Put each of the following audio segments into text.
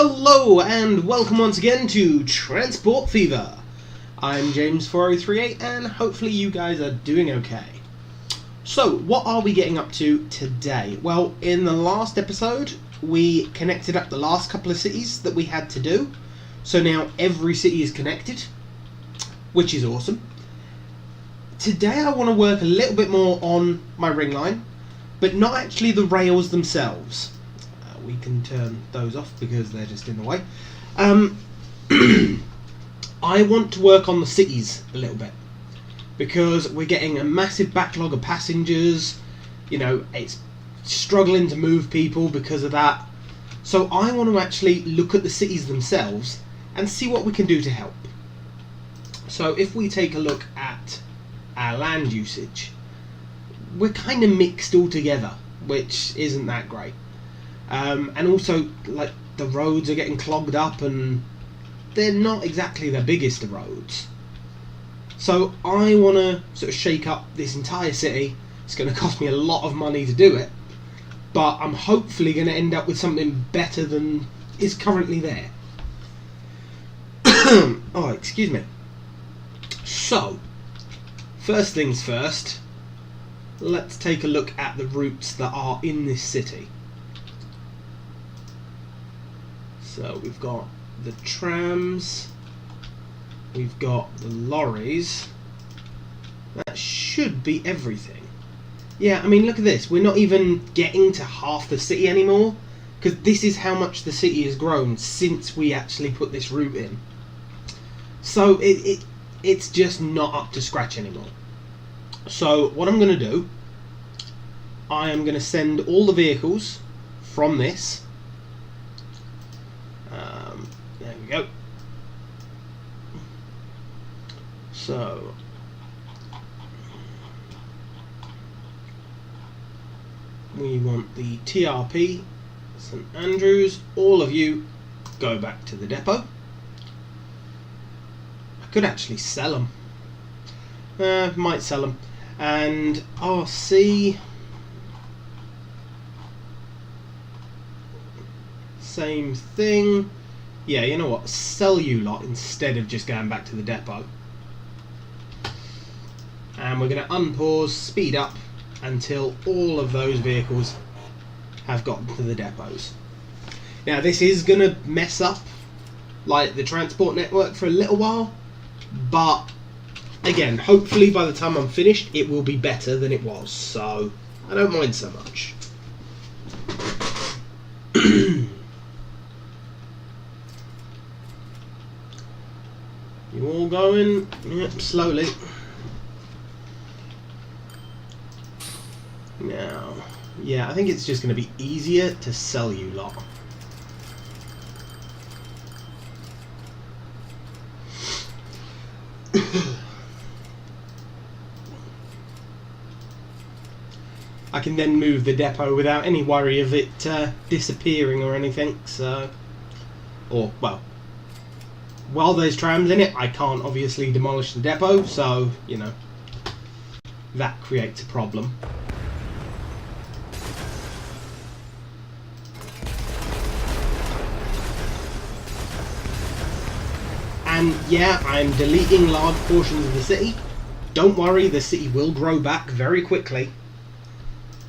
Hello and welcome once again to Transport Fever. I'm James4038 and hopefully you guys are doing okay. So what are we getting up to today? Well, in the last episode we connected up the last couple of cities that we had to do. So now every city is connected, which is awesome. Today I want to work a little bit more on my ring line, but not actually the rails themselves. We can turn those off because they're just in the way. I want to work on the cities a little bit because we're getting a massive backlog of passengers. You know, it's struggling to move people because of that. So I want to actually look at the cities themselves and see what we can do to help. So if we take a look at our land usage, we're kind of mixed all together, which isn't that great. And also, like, the roads are getting clogged up and they're not exactly the biggest of roads. So I want to sort of shake up this entire city. It's going to cost me a lot of money to do it, but I'm hopefully going to end up with something better than is currently there. Oh, excuse me. So, first things first, let's take a look at the routes that are in this city. So we've got the trams, we've got the lorries. That should be everything. Yeah, I mean, look at this. We're not even getting to half the city anymore, because this is how much the city has grown since we actually put this route in. So it's just not up to scratch anymore. So what I'm going to do, I am going to send all the vehicles from this. There we go. So we want the TRP, St Andrews. All of you go back to the depot. I could actually sell them. Might sell them. And RC, same thing. Yeah, you know what? Sell you lot instead of just going back to the depot. And we're going to unpause, speed up until all of those vehicles have gotten to the depots. Now this is going to mess up like the transport network for a little while, but again, hopefully by the time I'm finished it will be better than it was, so I don't mind so much. You all going? Yep, slowly. Now, yeah, I think it's just going to be easier to sell you lot. I can then move the depot without any worry of it disappearing or anything, so... Or, well... While there's trams in it, I can't obviously demolish the depot, so, you know, that creates a problem. And yeah, I'm deleting large portions of the city. Don't worry, the city will grow back very quickly.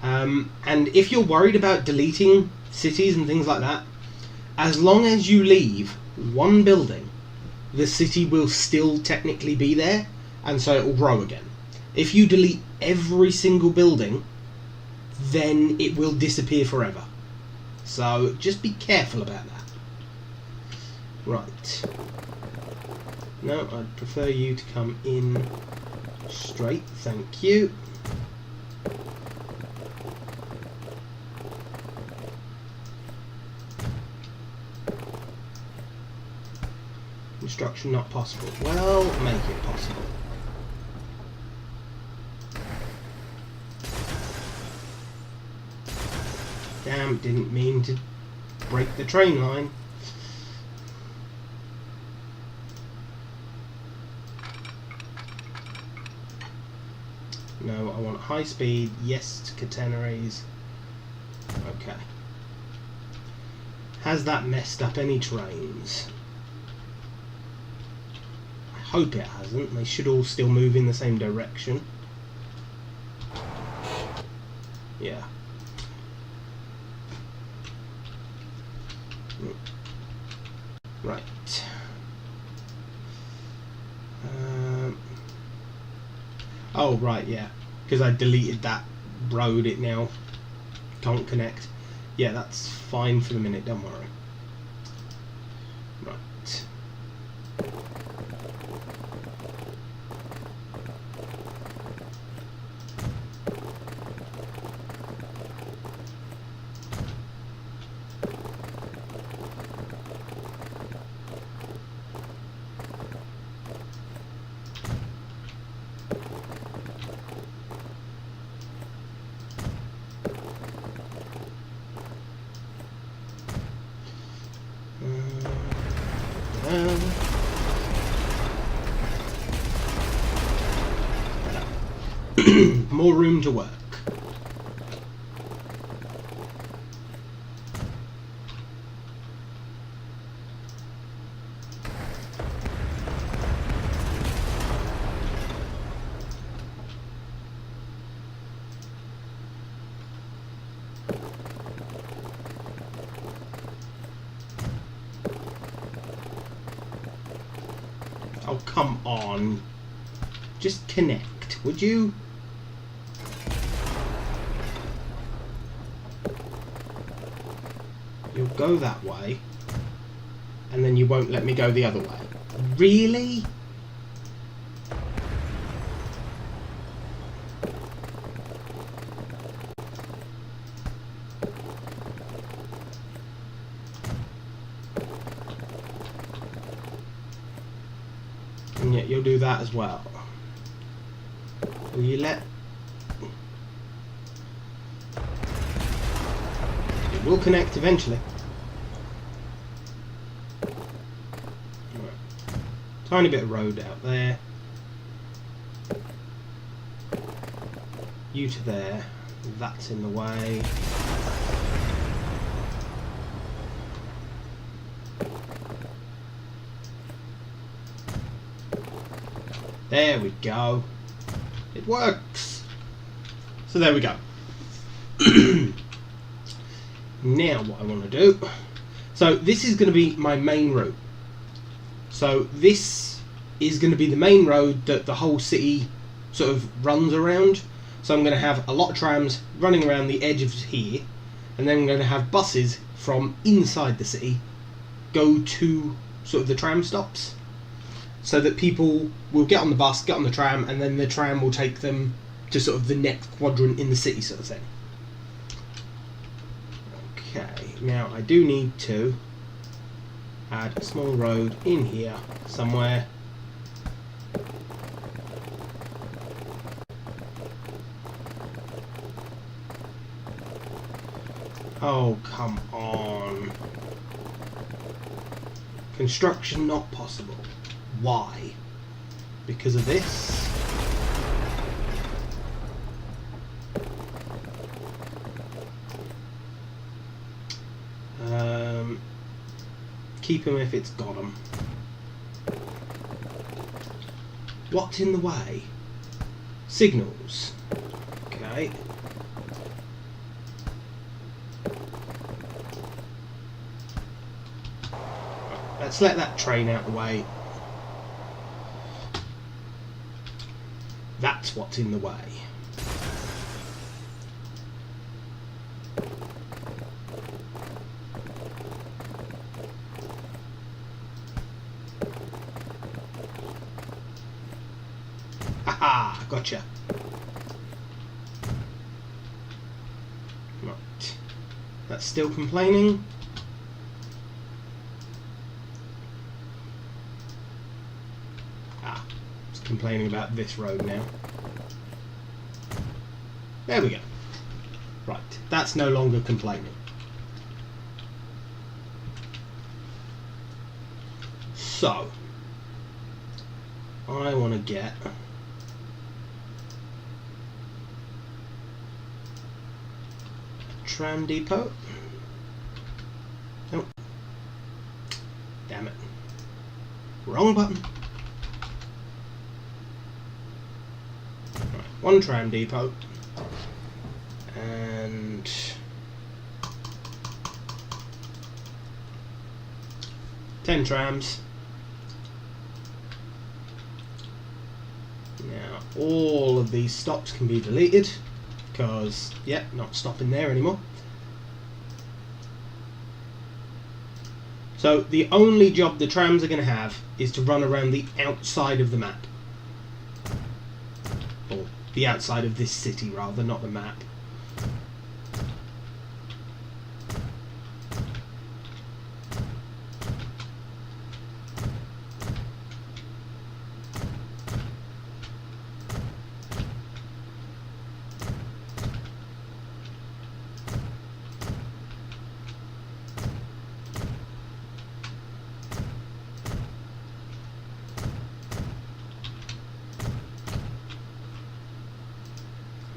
And if you're worried about deleting cities and things like that, as long as you leave one building, the city will still technically be there, and so it will grow again. If you delete every single building, then it will disappear forever. So just be careful about that. Right. No, I'd prefer you to come in straight, thank you. Construction not possible. Well, make it possible. Damn, didn't mean to break the train line. No, I want high speed, yes to catenaries. Okay. Has that messed up any trains? I hope it hasn't. They should all still move in the same direction. Yeah. Right. Oh, right, yeah. Because I deleted that road, it now can't connect. Yeah, that's fine for the minute, don't worry. Right. More room to work. Oh, come on. Just connect, would you? You'll go that way, and then you won't let me go the other way. Really? And yet you'll do that as well. Will you let... It will connect eventually. Right. Tiny bit of road out there. You to there. That's in the way. There we go. It works. So there we go. Now what I want to do. So this is going to be my main route. So this is going to be the main road that the whole city sort of runs around. So I'm going to have a lot of trams running around the edge of here. And then I'm going to have buses from inside the city go to sort of the tram stops. So that people will get on the bus, get on the tram, and then the tram will take them to sort of the next quadrant in the city sort of thing. Okay, now I do need to add a small road in here somewhere. Oh, come on. Construction not possible. Why? Because of this? Keep him if it's got him. What's in the way? Signals. Okay. Let's let that train out the way. That's what's in the way. Haha, gotcha. Right. That's still complaining. It's complaining about this road now. There we go. Right, that's no longer complaining. So, I want to get a tram depot. Nope, Damn it. Wrong button. Right, 1 tram depot. And 10 trams. Now all of these stops can be deleted because, yeah, not stopping there anymore. So the only job the trams are going to have is to run around the outside of the map. Or the outside of this city rather, not the map.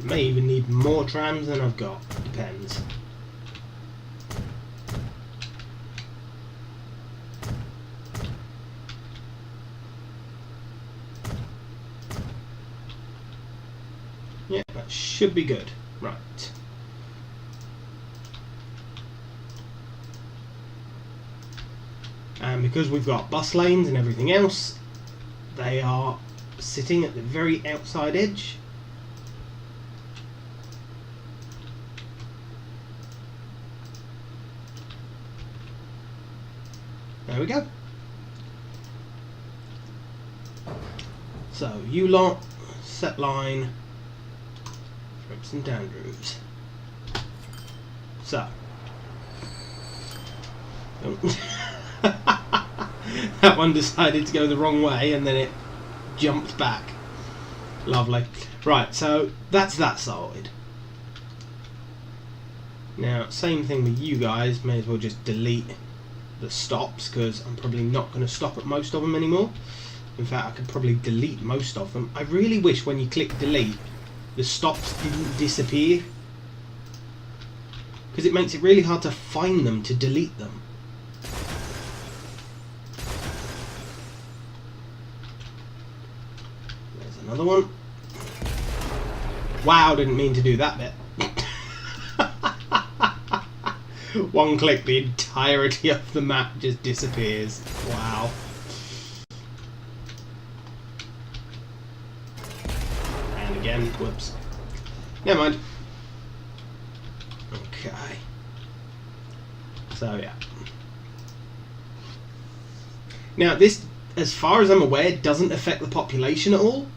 May even need more trams than I've got, depends. Yeah, that should be good. Right. And because we've got bus lanes and everything else, they are sitting at the very outside edge. There we go. So, you lot, set line, trips and Dandrews. So. That one decided to go the wrong way and then it jumped back. Lovely. Right, so that's that sorted. Now, same thing with you guys, may as well just delete the stops because I'm probably not going to stop at most of them anymore. In fact, I could probably delete most of them. I really wish when you click delete the stops didn't disappear, because it makes it really hard to find them to delete them. There's another one. Wow, didn't mean to do that bit. One click, the entirety of the map just disappears. Wow. And again, whoops. Never mind. Okay. So, yeah. Now, this, as far as I'm aware, doesn't affect the population at all.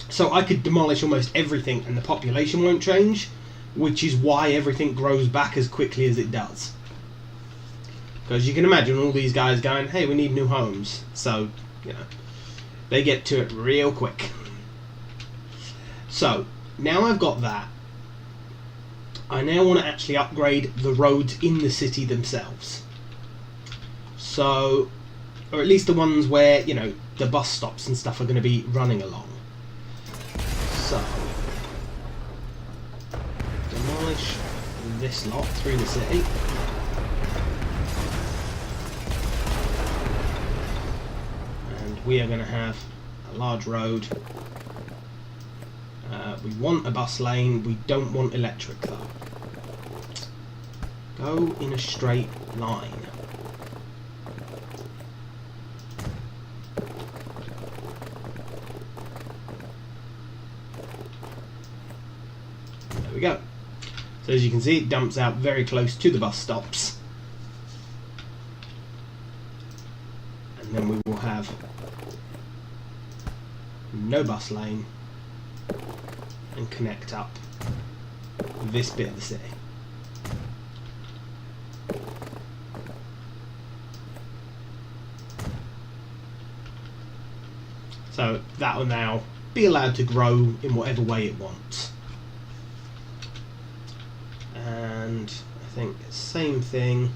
So I could demolish almost everything and the population won't change, which is why everything grows back as quickly as it does. Because you can imagine all these guys going, hey, we need new homes. So, you know, they get to it real quick. So, now I've got that, I now want to actually upgrade the roads in the city themselves. So, or at least the ones where, you know, the bus stops and stuff are going to be running along. So, demolish this lot through the city. And we are going to have a large road. We want a bus lane, we don't want electric though. Go in a straight line. There we go. So as you can see, it dumps out very close to the bus stops. And then we will have no bus lane and connect up this bit of the city. So that will now be allowed to grow in whatever way it wants. And I think same thing.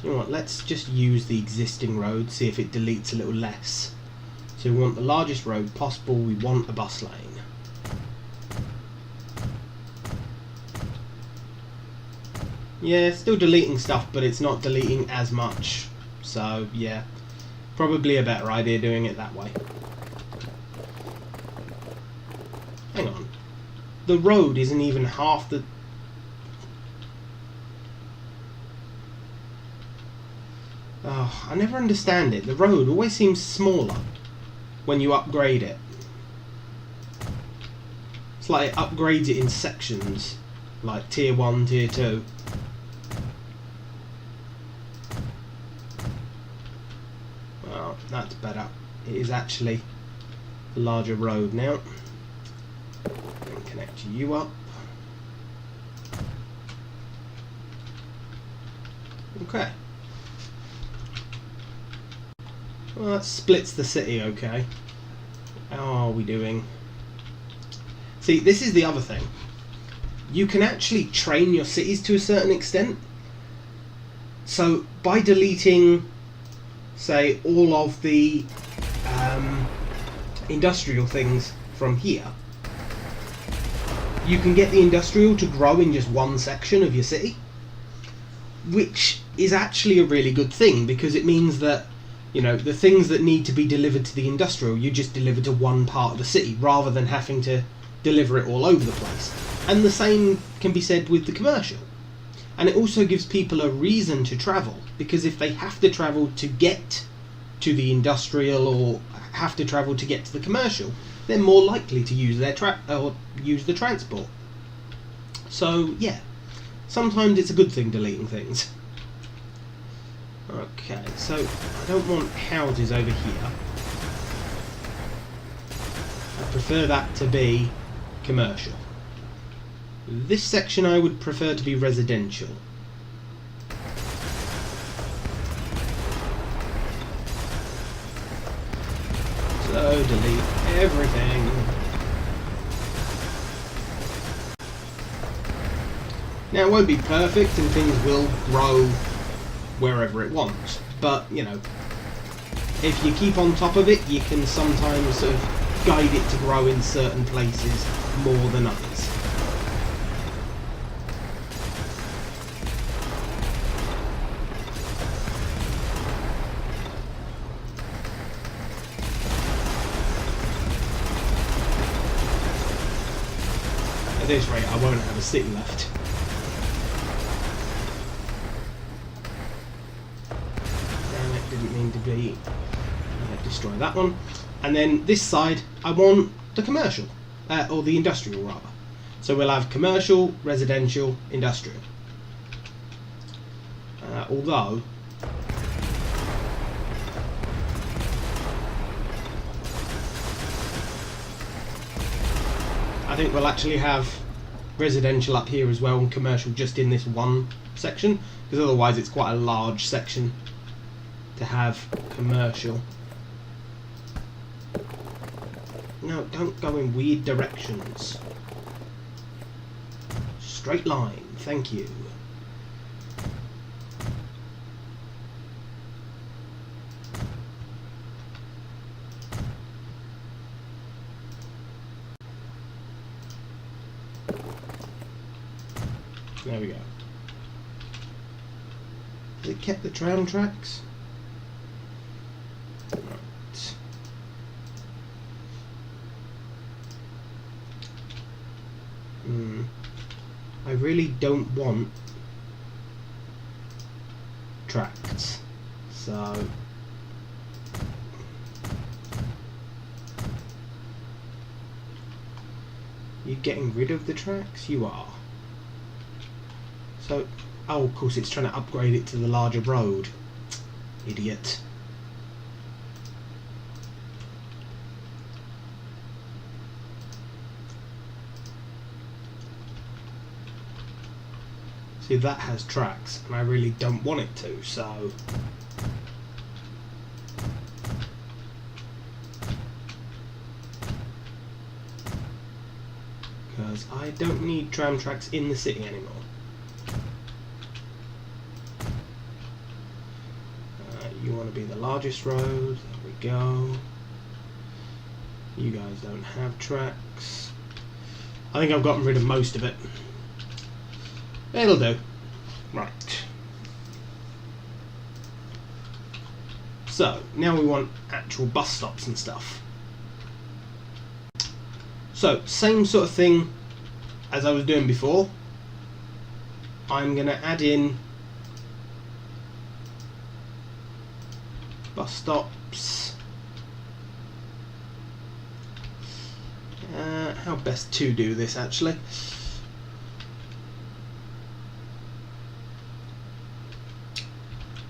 You know what, let's just use the existing road, see if it deletes a little less. So we want the largest road possible, we want a bus lane. Yeah, it's still deleting stuff, but it's not deleting as much So yeah, probably a better idea doing it that way. Hang on, the road isn't even half the... Oh, I never understand it. The road always seems smaller when you upgrade it. It's like it upgrades it in sections, like tier 1, tier 2. Well, that's better. It is actually a larger road now. And connect you up. Okay. Well, that splits the city, okay. How are we doing? See, this is the other thing. You can actually train your cities to a certain extent. So, by deleting, say, all of the industrial things from here, you can get the industrial to grow in just one section of your city, which is actually a really good thing, because it means that, you know, the things that need to be delivered to the industrial, you just deliver to one part of the city, rather than having to deliver it all over the place. And the same can be said with the commercial. And it also gives people a reason to travel, because if they have to travel to get to the industrial or have to travel to get to the commercial, they're more likely to use their use the transport. So yeah, sometimes it's a good thing deleting things. Okay, so I don't want houses over here. I prefer that to be commercial. This section I would prefer to be residential. So delete everything. Now it won't be perfect and things will grow wherever it wants, but you know, if you keep on top of it, you can sometimes sort of guide it to grow in certain places more than others. At this rate, I won't have a city left. Damn it, didn't mean to be... destroy that one. And then this side, I want the commercial. Or the industrial, rather. So we'll have commercial, residential, industrial. Although... I think we'll actually have residential up here as well and commercial just in this one section, because otherwise it's quite a large section to have commercial. No, don't go in weird directions. Straight line, thank you. There we go. Has it kept the tram tracks? Right. I really don't want tracks, so you getting rid of the tracks? You are. So, oh, of course it's trying to upgrade it to the larger road. Idiot. See, that has tracks, and I really don't want it to, so... because I don't need tram tracks in the city anymore. You want to be the largest road, there we go. You guys don't have tracks. I think I've gotten rid of most of it. It'll do. Right. So now we want actual bus stops and stuff. So same sort of thing as I was doing before. I'm going to add in bus stops. How best to do this actually?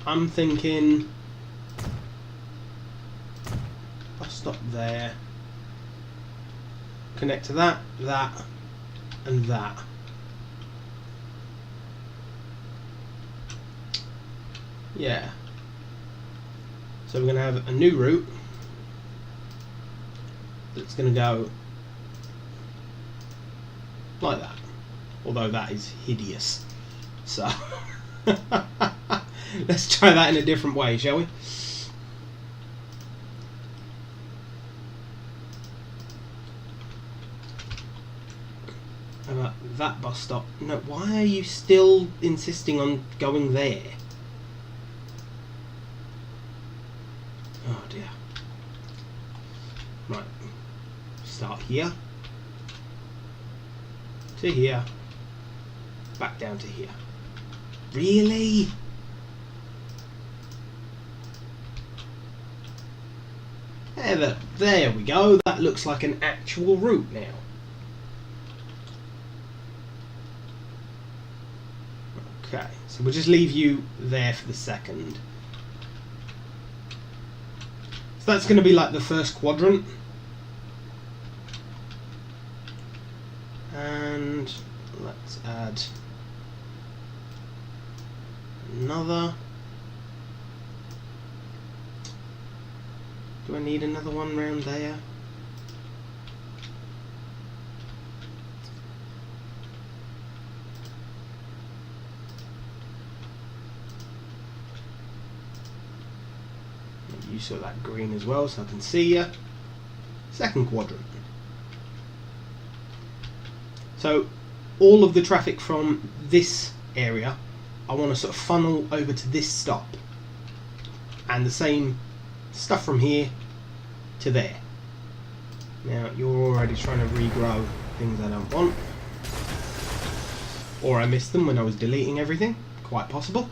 I'm thinking bus stop there, connect to that, that and that. Yeah. So we're going to have a new route that's going to go like that, although that is hideous. So let's try that in a different way, shall we? How about that bus stop? No, why are you still insisting on going there? Oh dear. Right. Start here. To here. Back down to here. Really? There we go. That looks like an actual route now. Okay, so we'll just leave you there for the second. So that's going to be like the first quadrant. And let's add another. Do I need another one round there? You saw that green as well, so I can see you. Second quadrant. So all of the traffic from this area, I want to sort of funnel over to this stop, and the same stuff from here to there. Now you're already trying to regrow things I don't want, or I missed them when I was deleting everything. Quite possible.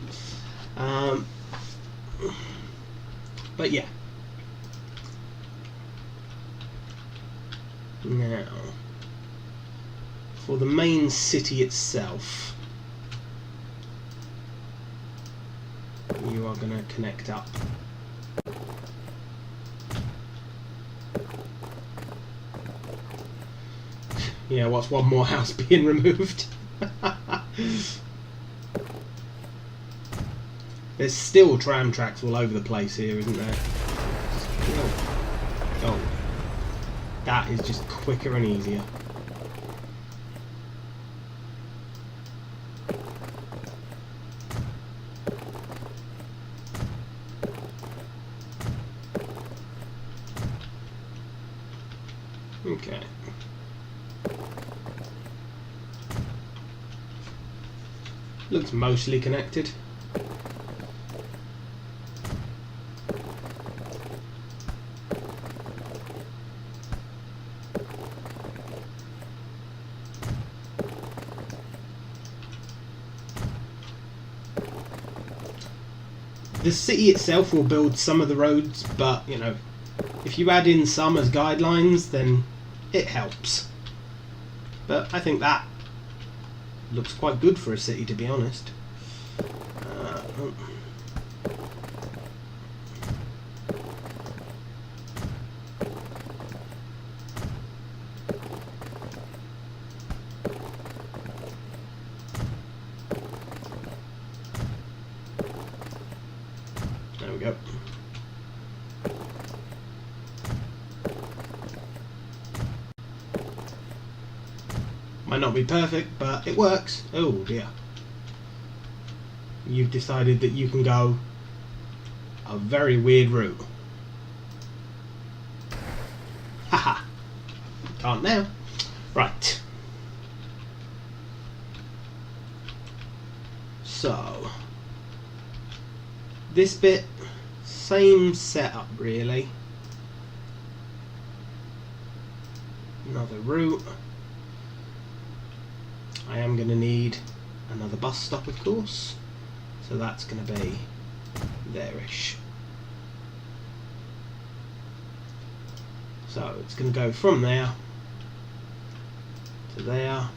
But yeah. Now, for the main city itself, you are going to connect up. Yeah, what's one more house being removed? There's still tram tracks all over the place here, isn't there? Oh, that is just quicker and easier. Okay. Looks mostly connected. The city itself will build some of the roads, but you know, if you add in some as guidelines, then it helps. But I think that looks quite good for a city, to be honest. There we go. Might not be perfect, but it works. Oh dear. You've decided that you can go a very weird route. Haha. Can't now. Right. So this bit Same setup really. Another route. I am going to need another bus stop, of course, so that's going to be there-ish. So it's going to go from there to there.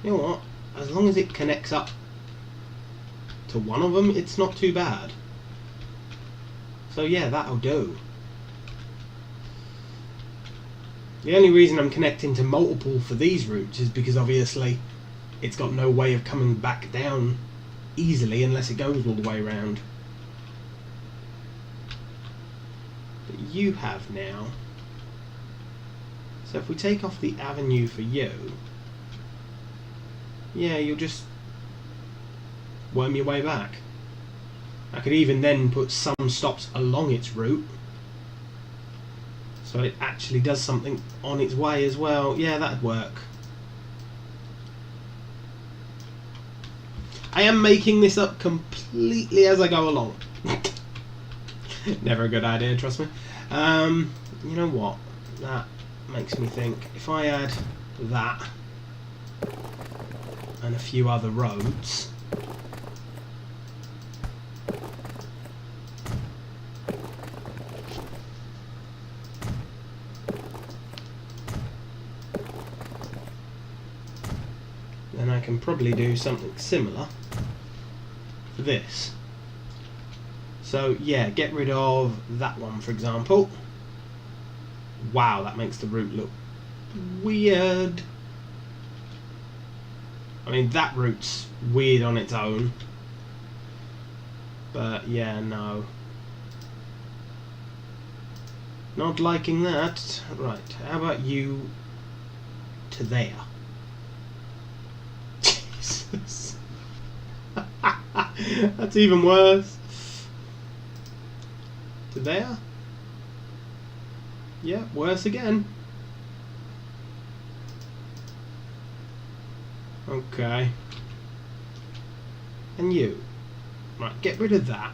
You know what? As long as it connects up to one of them, it's not too bad. So yeah, that'll do. The only reason I'm connecting to multiple for these routes is because obviously it's got no way of coming back down easily unless it goes all the way around. But you have now. So if we take off the avenue for you, yeah, you'll just worm your way back. I could even then put some stops along its route, so it actually does something on its way as well. Yeah, that'd work. I am making this up completely as I go along. Never a good idea, trust me. You know what? That makes me think, if I add that and a few other roads, then I can probably do something similar for this. So yeah, get rid of that one, for example. Wow, that makes the route look weird. I mean, that route's weird on its own, but yeah, no, not liking that. Right, how about you to there? Jesus. That's even worse. To there? Yeah, worse again. Okay. And you. Right, get rid of that.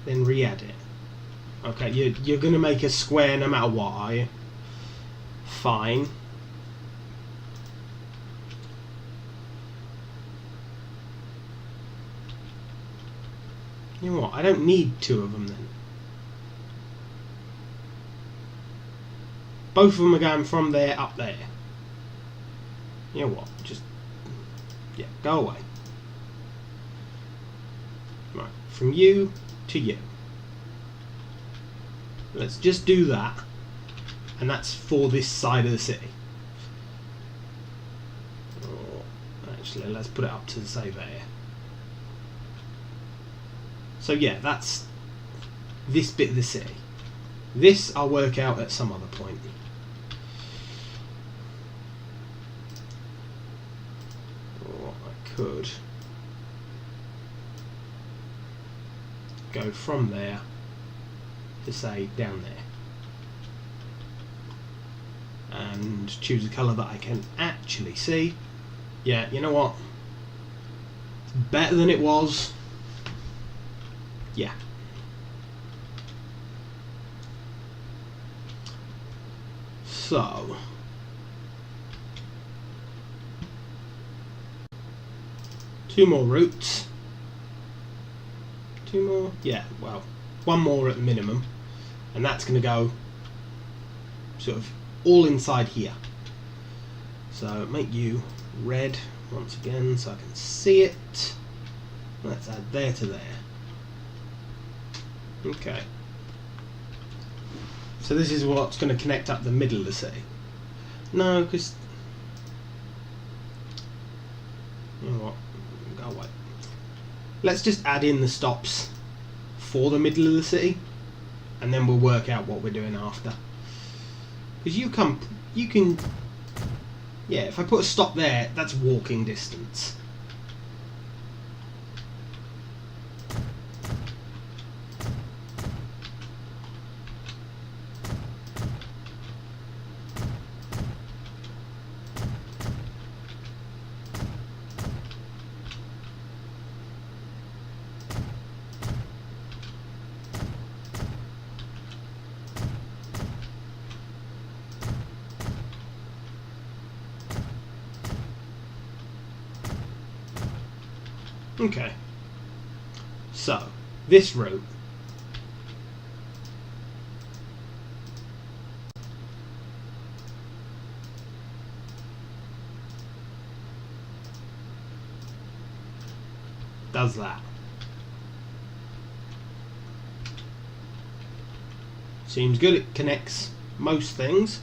Then re-add it. Okay, you're going to make a square no matter what, are you? Fine. You know what? I don't need two of them then. Both of them are going from there up there. You know what? Just, yeah, go away. Right, from you to you. Let's just do that. And that's for this side of the city. Oh, actually, let's put it up to say there. So yeah, that's this bit of the city. This I'll work out at some other point. Or I could go from there to say down there. And choose a colour that I can actually see. Yeah, you know what? It's better than it was. Yeah. So two more routes. Two more? Yeah, well, one more at the minimum. And that's going to go sort of all inside here. So make you red once again so I can see it. Let's add there to there. Okay. So this is what's going to connect up the middle of the city. No, because... You know what? Go away. Let's just add in the stops for the middle of the city, and then we'll work out what we're doing after. Because you can... Yeah, if I put a stop there, that's walking distance. Okay. So, this route does that. Seems good. It connects most things.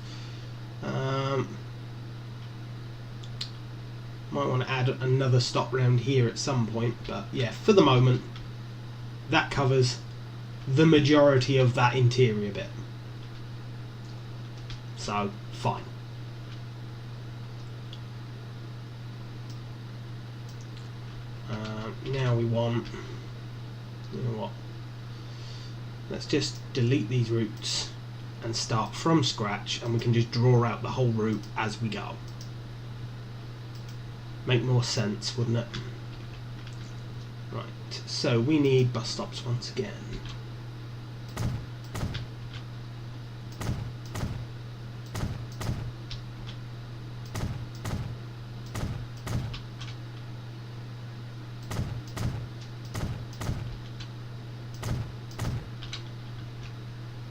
Might want to add another stop round here at some point, but yeah, for the moment that covers the majority of that interior bit, so fine. Now we want, you know what, let's just delete these routes and start from scratch, and we can just draw out the whole route as we go. Make more sense, wouldn't it? Right, so we need bus stops once again.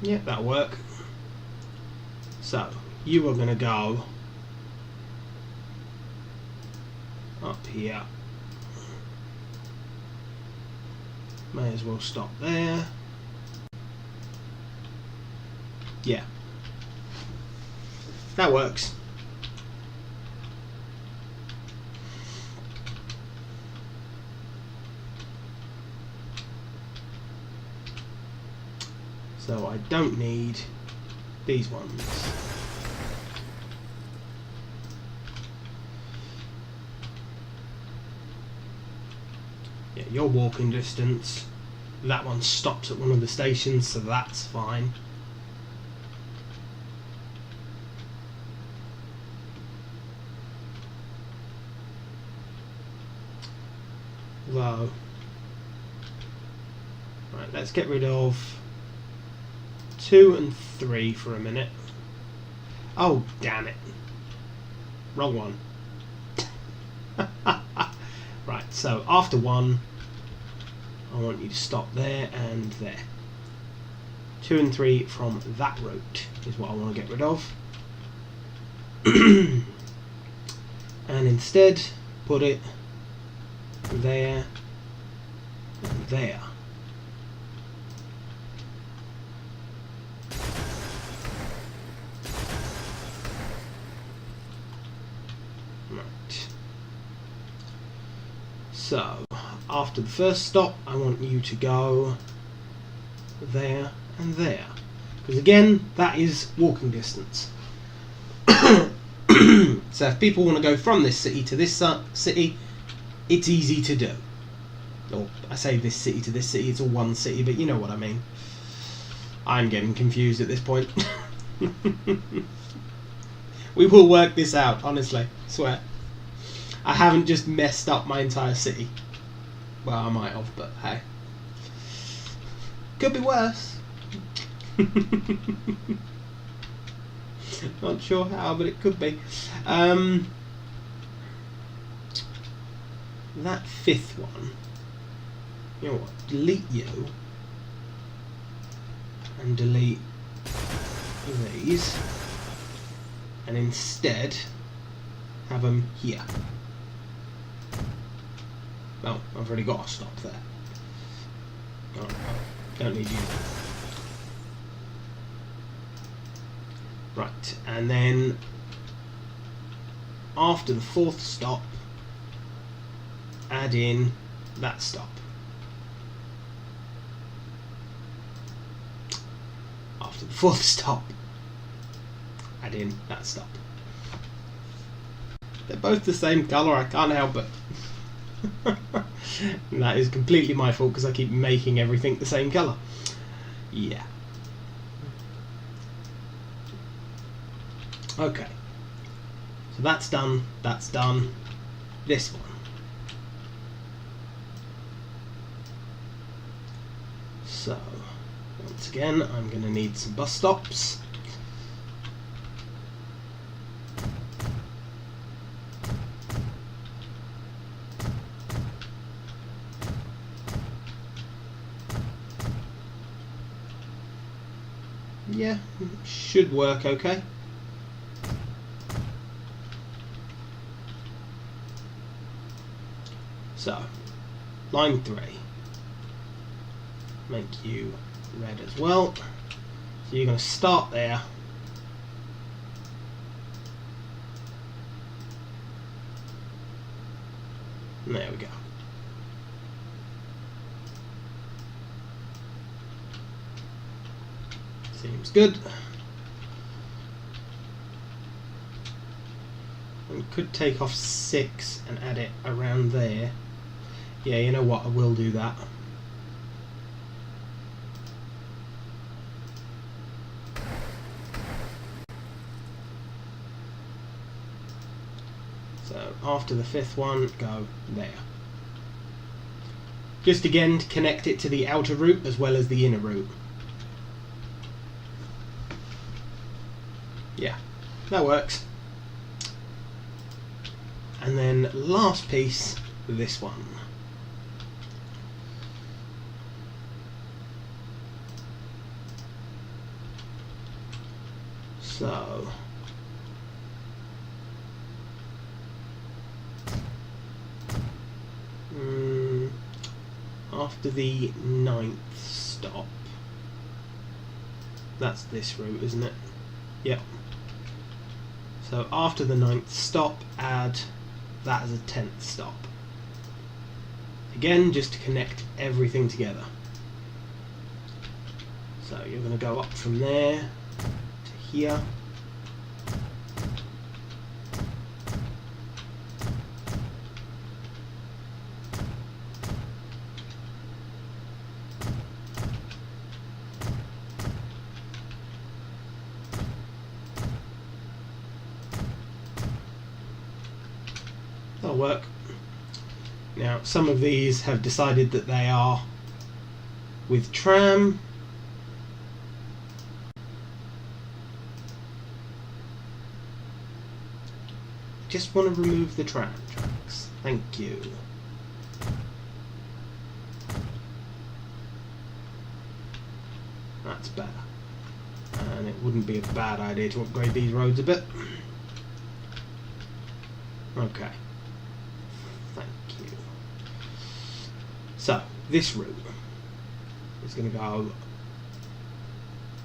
Yeah, that'll work. So, you are going to go up here. May as well stop there. Yeah, that works. So I don't need these ones. Yeah, you're walking distance. That one stops at one of the stations, so that's fine. Though, right, let's get rid of 2 and 3 for a minute. Oh, damn it. Wrong one. Right, so after 1, I want you to stop there and there. 2 and 3 from that route is what I want to get rid of. And instead, put it there and there. Right. So, after the first stop, I want you to go there and there. Because again, that is walking distance. So if people want to go from this city to this city, it's easy to do. Or I say this city to this city, it's all one city, but you know what I mean. I'm getting confused at this point. We will work this out, honestly, I swear. I haven't just messed up my entire city. Well, I might have, but hey. Could be worse. Not sure how, but it could be. That 5th one, you know what, delete you and delete these, and instead have them here. Well, I've already got a stop there. Oh, don't need you. Right, and then after the 4th stop, add in that stop. After the 4th stop, add in that stop. They're both the same colour, I can't help it. And that is completely my fault because I keep making everything the same colour. Yeah. Okay. So that's done, that's done. This one. So, once again, I'm going to need some bus stops. Yeah, should work okay. So, line 3. Make you red as well. So you're going to start there. And there we go. Seems good. We could take off 6 and add it around there. Yeah, you know what, I will do that. So after the 5th one, go there. Just again to connect it to the outer route as well as the inner route. Yeah, that works. And then last piece, this one. So after the 9th stop, that's this route, isn't it? Yep. So after the 9th stop, add that as a 10th stop. Again, just to connect everything together. So you're going to go up from there to here. That'll work. Now, some of these have decided that they are with tram. Just want to remove the tram tracks. Thank you. That's better. And it wouldn't be a bad idea to upgrade these roads a bit. Okay. Thank you. So, this route is going to go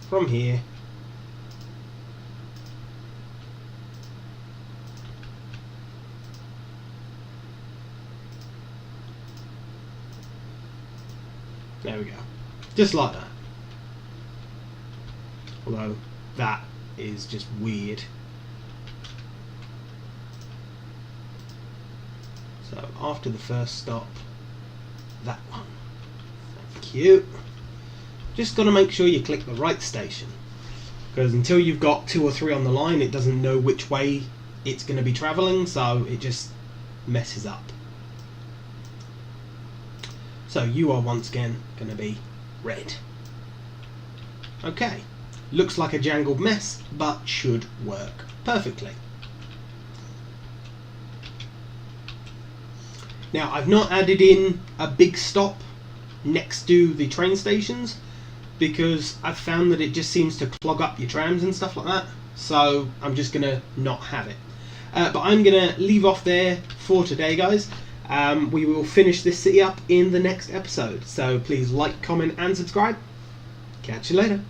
from here there we go. Just like that. Although that is just weird. So after the first stop, that one. Thank you. Just got to make sure you click the right station, because until you've got 2 or 3 on the line, it doesn't know which way it's going to be travelling, so it just messes up. So you are once again going to be red. Okay, looks like a jangled mess, but should work perfectly. Now, I've not added in a big stop next to the train stations because I've found that it just seems to clog up your trams and stuff like that, so I'm just going to not have it. But I'm going to leave off there for today, guys. We will finish this city up in the next episode, so please like, comment and subscribe. Catch you later.